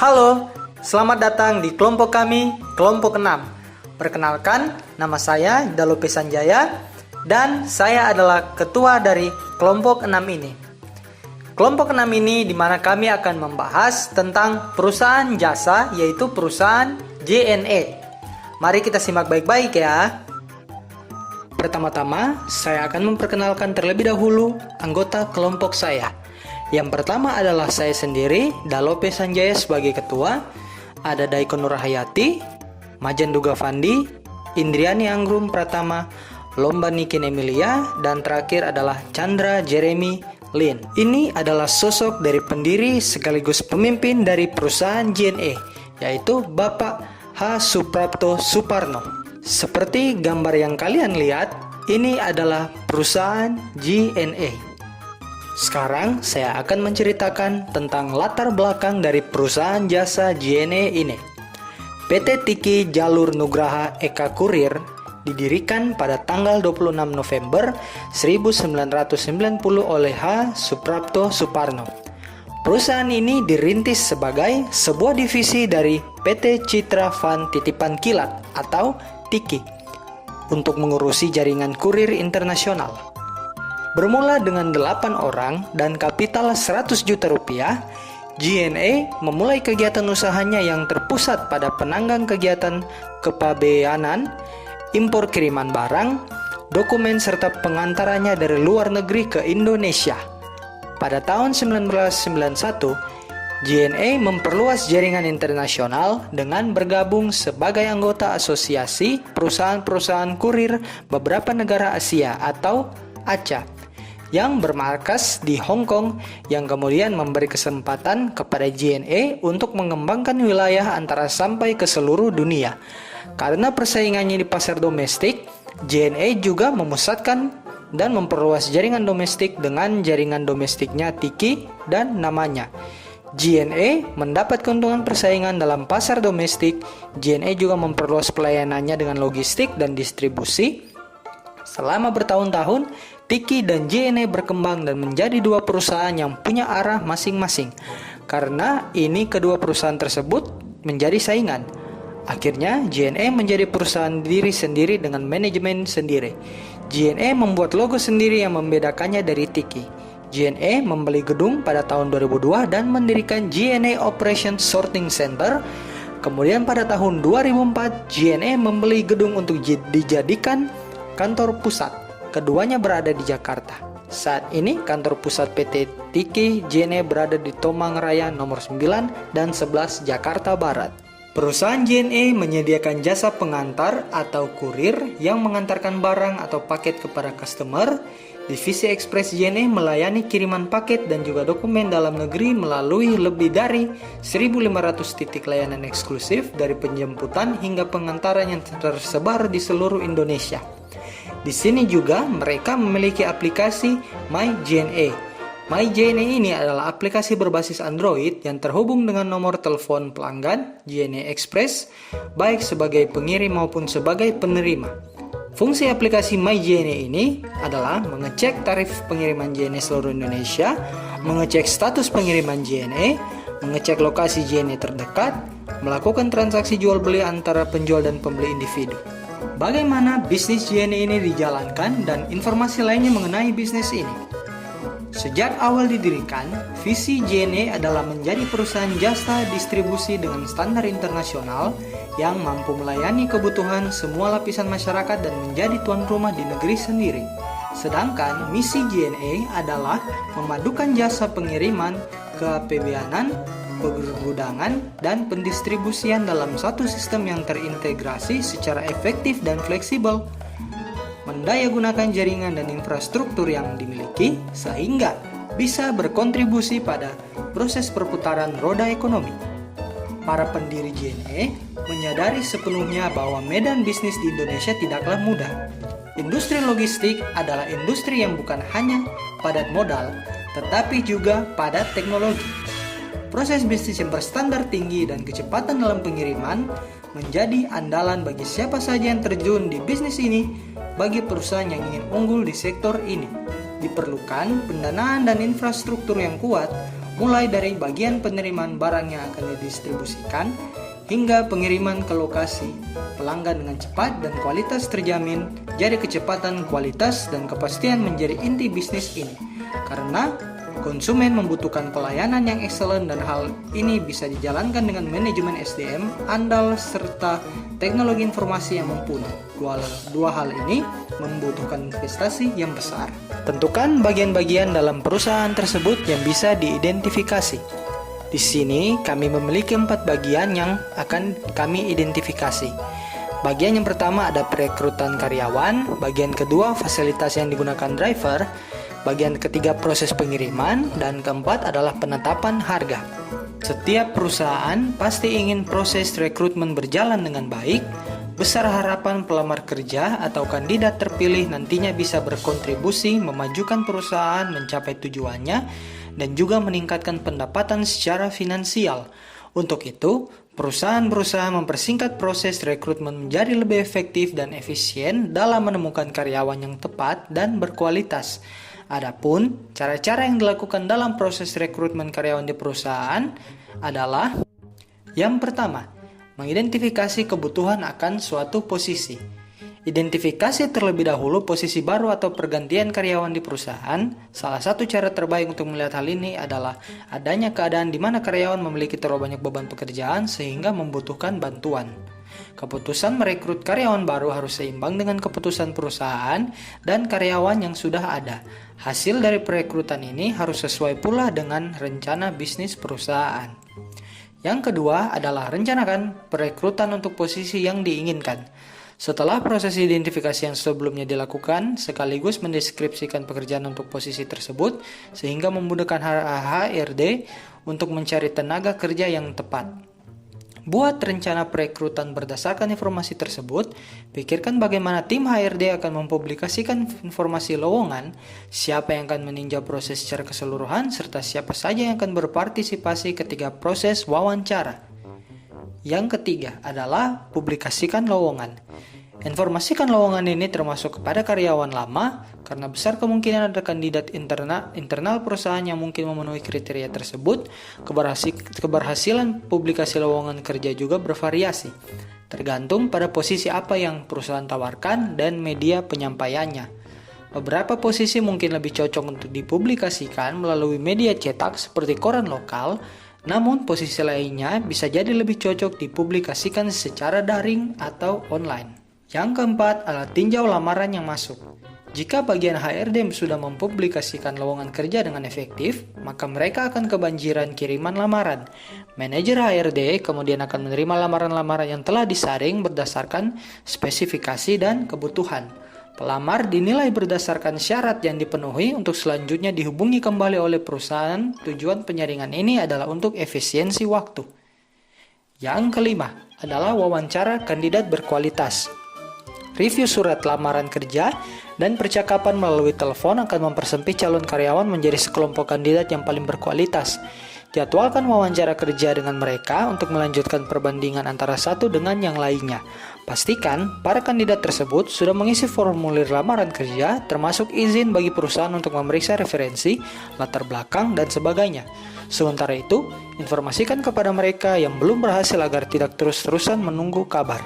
Halo, selamat datang di kelompok kami, kelompok 6. Perkenalkan, nama saya Dalope Sanjaya dan saya adalah ketua dari kelompok 6 ini. Kelompok 6 ini di mana kami akan membahas tentang perusahaan jasa, yaitu perusahaan JNE. Mari kita simak baik-baik ya. Pertama-tama, saya akan memperkenalkan terlebih dahulu anggota kelompok saya. Yang pertama adalah saya sendiri, Dalope Sanjaya sebagai ketua. Ada Daiko Nurhayati, Majan Duga Fandi, Indriani Anggrum Pratama, Lomba Nikin Emilia, dan terakhir adalah Chandra Jeremy Lin. Ini adalah sosok dari pendiri sekaligus pemimpin dari perusahaan JNE, yaitu Bapak H. Suprapto Suparno. Seperti gambar yang kalian lihat, ini adalah perusahaan JNE. Sekarang saya akan menceritakan tentang latar belakang dari perusahaan jasa JNE ini. PT Tiki Jalur Nugraha Eka Kurir didirikan pada tanggal 26 November 1990 oleh H. Suprapto Suparno. Perusahaan ini dirintis sebagai sebuah divisi dari PT Citra Van Titipan Kilat atau Tiki untuk mengurusi jaringan kurir internasional. Bermula dengan 8 orang dan kapital 100 juta rupiah, JNE memulai kegiatan usahanya yang terpusat pada penanggang kegiatan kepabeanan, impor kiriman barang, dokumen serta pengantarannya dari luar negeri ke Indonesia. Pada tahun 1991, JNE memperluas jaringan internasional dengan bergabung sebagai anggota Asosiasi Perusahaan-Perusahaan Kurir Beberapa Negara Asia atau ACA yang bermarkas di Hong Kong, yang kemudian memberi kesempatan kepada JNE untuk mengembangkan wilayah antara sampai ke seluruh dunia. Karena persaingannya di pasar domestik, JNE juga memusatkan dan memperluas jaringan domestik dengan jaringan domestiknya Tiki dan namanya. JNE mendapat keuntungan persaingan dalam pasar domestik. JNE juga memperluas pelayanannya dengan logistik dan distribusi. Selama bertahun-tahun, Tiki dan JNE berkembang dan menjadi dua perusahaan yang punya arah masing-masing. Karena ini kedua perusahaan tersebut menjadi saingan. Akhirnya JNE menjadi perusahaan diri sendiri dengan manajemen sendiri. JNE membuat logo sendiri yang membedakannya dari Tiki. JNE membeli gedung pada tahun 2002 dan mendirikan JNE Operation Sorting Center. Kemudian pada tahun 2004, JNE membeli gedung untuk dijadikan kantor pusat. Keduanya berada di Jakarta. Saat ini kantor pusat PT Tiki JNE berada di Tomang Raya nomor 9 dan 11 Jakarta Barat. Perusahaan JNE menyediakan jasa pengantar atau kurir yang mengantarkan barang atau paket kepada customer. Divisi Ekspres JNE melayani kiriman paket dan juga dokumen dalam negeri melalui lebih dari 1.500 titik layanan eksklusif dari penjemputan hingga pengantaran yang tersebar di seluruh Indonesia. Di sini juga mereka memiliki aplikasi MyJNE. MyJNE ini adalah aplikasi berbasis Android yang terhubung dengan nomor telepon pelanggan JNE Express, baik sebagai pengirim maupun sebagai penerima. Fungsi aplikasi MyJNE ini adalah mengecek tarif pengiriman JNE seluruh Indonesia, mengecek status pengiriman JNE, mengecek lokasi JNE terdekat, melakukan transaksi jual beli antara penjual dan pembeli individu. Bagaimana bisnis JNE ini dijalankan dan informasi lainnya mengenai bisnis ini. Sejak awal didirikan, visi JNE adalah menjadi perusahaan jasa distribusi dengan standar internasional yang mampu melayani kebutuhan semua lapisan masyarakat dan menjadi tuan rumah di negeri sendiri. Sedangkan misi JNE adalah memadukan jasa pengiriman, kepabeanan, pergudangan, dan pendistribusian dalam satu sistem yang terintegrasi secara efektif dan fleksibel. Mendayagunakan jaringan dan infrastruktur yang dimiliki sehingga bisa berkontribusi pada proses perputaran roda ekonomi. Para pendiri JNE menyadari sepenuhnya bahwa medan bisnis di Indonesia tidaklah mudah. Industri logistik adalah industri yang bukan hanya padat modal, tetapi juga padat teknologi. Proses bisnis yang berstandar tinggi dan kecepatan dalam pengiriman menjadi andalan bagi siapa saja yang terjun di bisnis ini. Bagi perusahaan yang ingin unggul di sektor ini, diperlukan pendanaan dan infrastruktur yang kuat mulai dari bagian penerimaan barang yang akan didistribusikan hingga pengiriman ke lokasi pelanggan dengan cepat dan kualitas terjamin. Jadi kecepatan, kualitas, dan kepastian menjadi inti bisnis ini. Karena konsumen membutuhkan pelayanan yang excellent dan hal ini bisa dijalankan dengan manajemen SDM andal serta teknologi informasi yang mumpuni. Dua hal ini membutuhkan investasi yang besar. Tentukan bagian-bagian dalam perusahaan tersebut yang bisa diidentifikasi. Di sini kami memiliki 4 bagian yang akan kami identifikasi. Bagian yang pertama ada perekrutan karyawan, bagian kedua fasilitas yang digunakan driver, bagian ketiga proses pengiriman, dan keempat adalah penetapan harga. Setiap perusahaan pasti ingin proses rekrutmen berjalan dengan baik. Besar harapan pelamar kerja atau kandidat terpilih nantinya bisa berkontribusi memajukan perusahaan mencapai tujuannya dan juga meningkatkan pendapatan secara finansial. Untuk itu, perusahaan mempersingkat proses rekrutmen menjadi lebih efektif dan efisien dalam menemukan karyawan yang tepat dan berkualitas. Adapun cara-cara yang dilakukan dalam proses rekrutmen karyawan di perusahaan adalah: yang pertama, mengidentifikasi kebutuhan akan suatu posisi. Identifikasi terlebih dahulu posisi baru atau pergantian karyawan di perusahaan. Salah satu cara terbaik untuk melihat hal ini adalah adanya keadaan di mana karyawan memiliki terlalu banyak beban pekerjaan sehingga membutuhkan bantuan. Keputusan merekrut karyawan baru harus seimbang dengan keputusan perusahaan dan karyawan yang sudah ada. Hasil dari perekrutan ini harus sesuai pula dengan rencana bisnis perusahaan. Yang kedua adalah rencanakan perekrutan untuk posisi yang diinginkan. Setelah proses identifikasi yang sebelumnya dilakukan, sekaligus mendeskripsikan pekerjaan untuk posisi tersebut, sehingga memudahkan HRD untuk mencari tenaga kerja yang tepat. Buat rencana perekrutan berdasarkan informasi tersebut, pikirkan bagaimana tim HRD akan mempublikasikan informasi lowongan, siapa yang akan meninjau proses secara keseluruhan, serta siapa saja yang akan berpartisipasi ketika proses wawancara. Yang ketiga adalah publikasikan lowongan. Informasikan lowongan ini termasuk kepada karyawan lama, karena besar kemungkinan ada kandidat internal perusahaan yang mungkin memenuhi kriteria tersebut. Keberhasilan publikasi lowongan kerja juga bervariasi, tergantung pada posisi apa yang perusahaan tawarkan dan media penyampaiannya. Beberapa posisi mungkin lebih cocok untuk dipublikasikan melalui media cetak seperti koran lokal, namun posisi lainnya bisa jadi lebih cocok dipublikasikan secara daring atau online. Yang keempat adalah tinjau lamaran yang masuk. Jika bagian HRD sudah mempublikasikan lowongan kerja dengan efektif, maka mereka akan kebanjiran kiriman lamaran. Manajer HRD kemudian akan menerima lamaran-lamaran yang telah disaring berdasarkan spesifikasi dan kebutuhan. Pelamar dinilai berdasarkan syarat yang dipenuhi untuk selanjutnya dihubungi kembali oleh perusahaan. Tujuan penyaringan ini adalah untuk efisiensi waktu. Yang kelima adalah wawancara kandidat berkualitas. Review surat lamaran kerja dan percakapan melalui telepon akan mempersempit calon karyawan menjadi sekelompok kandidat yang paling berkualitas. Jadwalkan wawancara kerja dengan mereka untuk melanjutkan perbandingan antara satu dengan yang lainnya. Pastikan para kandidat tersebut sudah mengisi formulir lamaran kerja, termasuk izin bagi perusahaan untuk memeriksa referensi, latar belakang, dan sebagainya. Sementara itu, informasikan kepada mereka yang belum berhasil agar tidak terus-terusan menunggu kabar.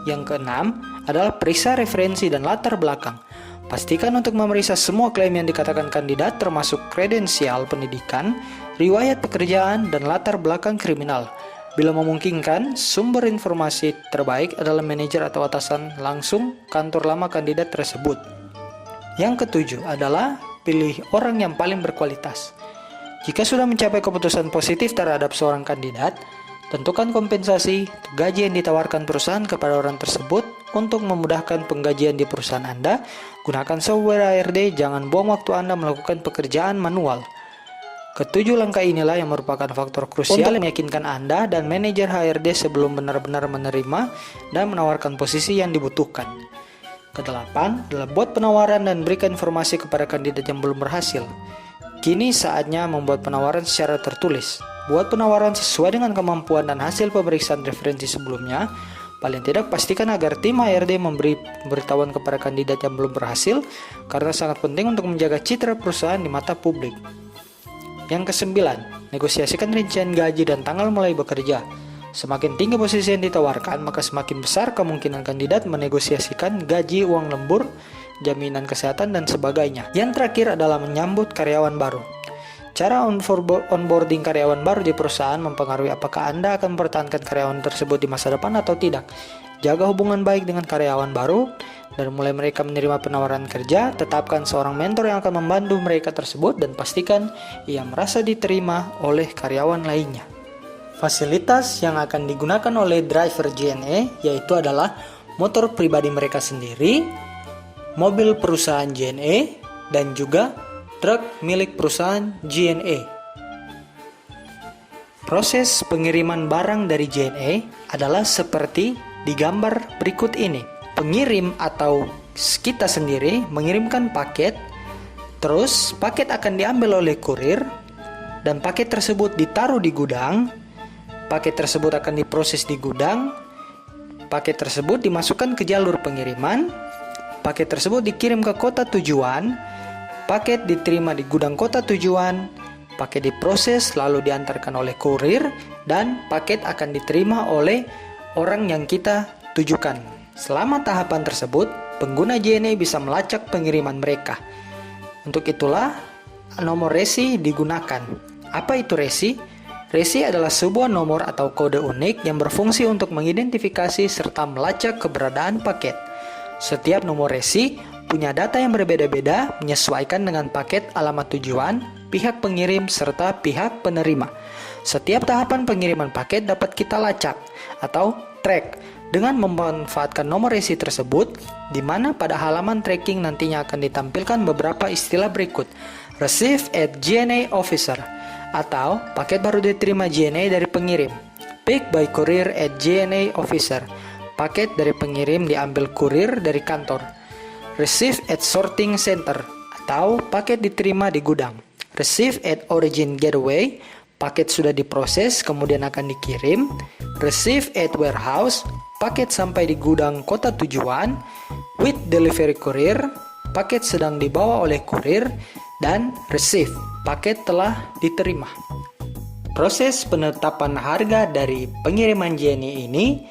Yang keenam adalah periksa referensi dan latar belakang. Pastikan untuk memeriksa semua klaim yang dikatakan kandidat, termasuk kredensial pendidikan, riwayat pekerjaan, dan latar belakang kriminal. Bila memungkinkan, sumber informasi terbaik adalah manajer atau atasan langsung kantor lama kandidat tersebut. Yang ketujuh adalah pilih orang yang paling berkualitas. Jika sudah mencapai keputusan positif terhadap seorang kandidat, tentukan kompensasi gaji yang ditawarkan perusahaan kepada orang tersebut. Untuk memudahkan penggajian di perusahaan Anda, gunakan software HRD, jangan buang waktu Anda melakukan pekerjaan manual. Ketujuh langkah inilah yang merupakan faktor krusial untuk meyakinkan Anda dan manajer HRD sebelum benar-benar menerima dan menawarkan posisi yang dibutuhkan. Kedelapan adalah buat penawaran dan berikan informasi kepada kandidat yang belum berhasil. Kini saatnya membuat penawaran secara tertulis. Buat penawaran sesuai dengan kemampuan dan hasil pemeriksaan referensi sebelumnya. Paling tidak pastikan agar tim HRD memberi pemberitahuan kepada kandidat yang belum berhasil, karena sangat penting untuk menjaga citra perusahaan di mata publik. Yang kesembilan, negosiasikan rincian gaji dan tanggal mulai bekerja. Semakin tinggi posisi yang ditawarkan, maka semakin besar kemungkinan kandidat menegosiasikan gaji, uang lembur, jaminan kesehatan, dan sebagainya. Yang terakhir adalah menyambut karyawan baru. Cara onboarding karyawan baru di perusahaan mempengaruhi apakah Anda akan mempertahankan karyawan tersebut di masa depan atau tidak. Jaga hubungan baik dengan karyawan baru, dan mulai mereka menerima penawaran kerja, tetapkan seorang mentor yang akan membantu mereka tersebut dan pastikan ia merasa diterima oleh karyawan lainnya. Fasilitas yang akan digunakan oleh driver JNE yaitu adalah motor pribadi mereka sendiri, mobil perusahaan JNE, dan juga truk milik perusahaan JNE. Proses pengiriman barang dari JNE adalah seperti di gambar berikut ini. Pengirim atau kita sendiri mengirimkan paket, terus paket akan diambil oleh kurir, dan paket tersebut ditaruh di gudang. Paket tersebut akan diproses di gudang. Paket tersebut dimasukkan ke jalur pengiriman. Paket tersebut dikirim ke kota tujuan. Paket diterima di gudang kota tujuan. Paket diproses lalu diantarkan oleh kurir, dan paket akan diterima oleh orang yang kita tujukan. Selama tahapan tersebut, pengguna JNE bisa melacak pengiriman mereka. Untuk itulah nomor resi digunakan. Apa itu resi? Resi adalah sebuah nomor atau kode unik yang berfungsi untuk mengidentifikasi serta melacak keberadaan paket. Setiap nomor resi punya data yang berbeda-beda menyesuaikan dengan paket, alamat tujuan, pihak pengirim, serta pihak penerima. Setiap tahapan pengiriman paket dapat kita lacak atau track dengan memanfaatkan nomor resi tersebut, di mana pada halaman tracking nantinya akan ditampilkan beberapa istilah berikut. Receive at JNE Officer atau paket baru diterima JNE dari pengirim. Pick by courier at JNE Officer, paket dari pengirim diambil kurir dari kantor. Receive at Sorting Center atau paket diterima di gudang. Receive at Origin Gateway, paket sudah diproses kemudian akan dikirim. Receive at Warehouse, paket sampai di gudang kota tujuan. With Delivery Courier, paket sedang dibawa oleh kurir. Dan Receive, paket telah diterima. Proses penetapan harga dari pengiriman JNE ini,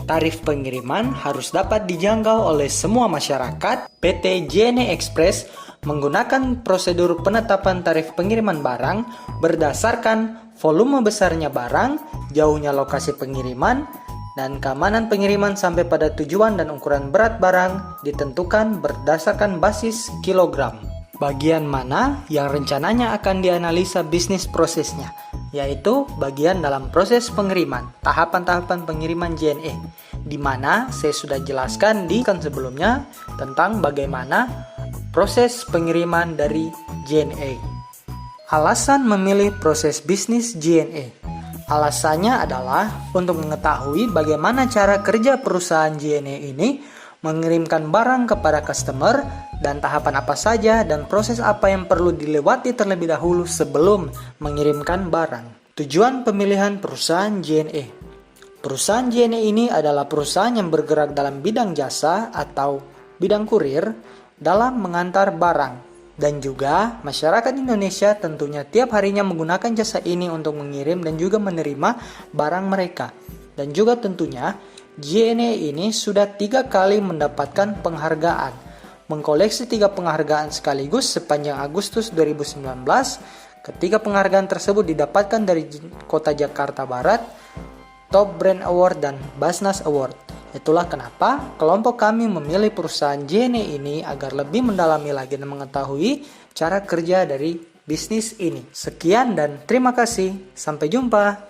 tarif pengiriman harus dapat dijangkau oleh semua masyarakat. PT JNE Express menggunakan prosedur penetapan tarif pengiriman barang berdasarkan volume besarnya barang, jauhnya lokasi pengiriman, dan keamanan pengiriman sampai pada tujuan, dan ukuran berat barang ditentukan berdasarkan basis kilogram. Bagian mana yang rencananya akan dianalisa bisnis prosesnya, yaitu bagian dalam proses pengiriman, tahapan-tahapan pengiriman JNE, di mana saya sudah jelaskan di sebelumnya tentang bagaimana proses pengiriman dari JNE. Alasan memilih proses bisnis JNE. Alasannya adalah untuk mengetahui bagaimana cara kerja perusahaan JNE ini mengirimkan barang kepada customer, dan tahapan apa saja dan proses apa yang perlu dilewati terlebih dahulu sebelum mengirimkan barang. Tujuan pemilihan perusahaan JNE. Perusahaan JNE ini adalah perusahaan yang bergerak dalam bidang jasa atau bidang kurir dalam mengantar barang, dan juga masyarakat Indonesia tentunya tiap harinya menggunakan jasa ini untuk mengirim dan juga menerima barang mereka. Dan juga tentunya JNE ini sudah 3 kali mendapatkan penghargaan, mengkoleksi 3 penghargaan sekaligus sepanjang Agustus 2019. Ketiga penghargaan tersebut didapatkan dari Kota Jakarta Barat, Top Brand Award, dan Basnas Award. Itulah kenapa kelompok kami memilih perusahaan JNE ini agar lebih mendalami lagi dan mengetahui cara kerja dari bisnis ini. Sekian dan terima kasih. Sampai jumpa.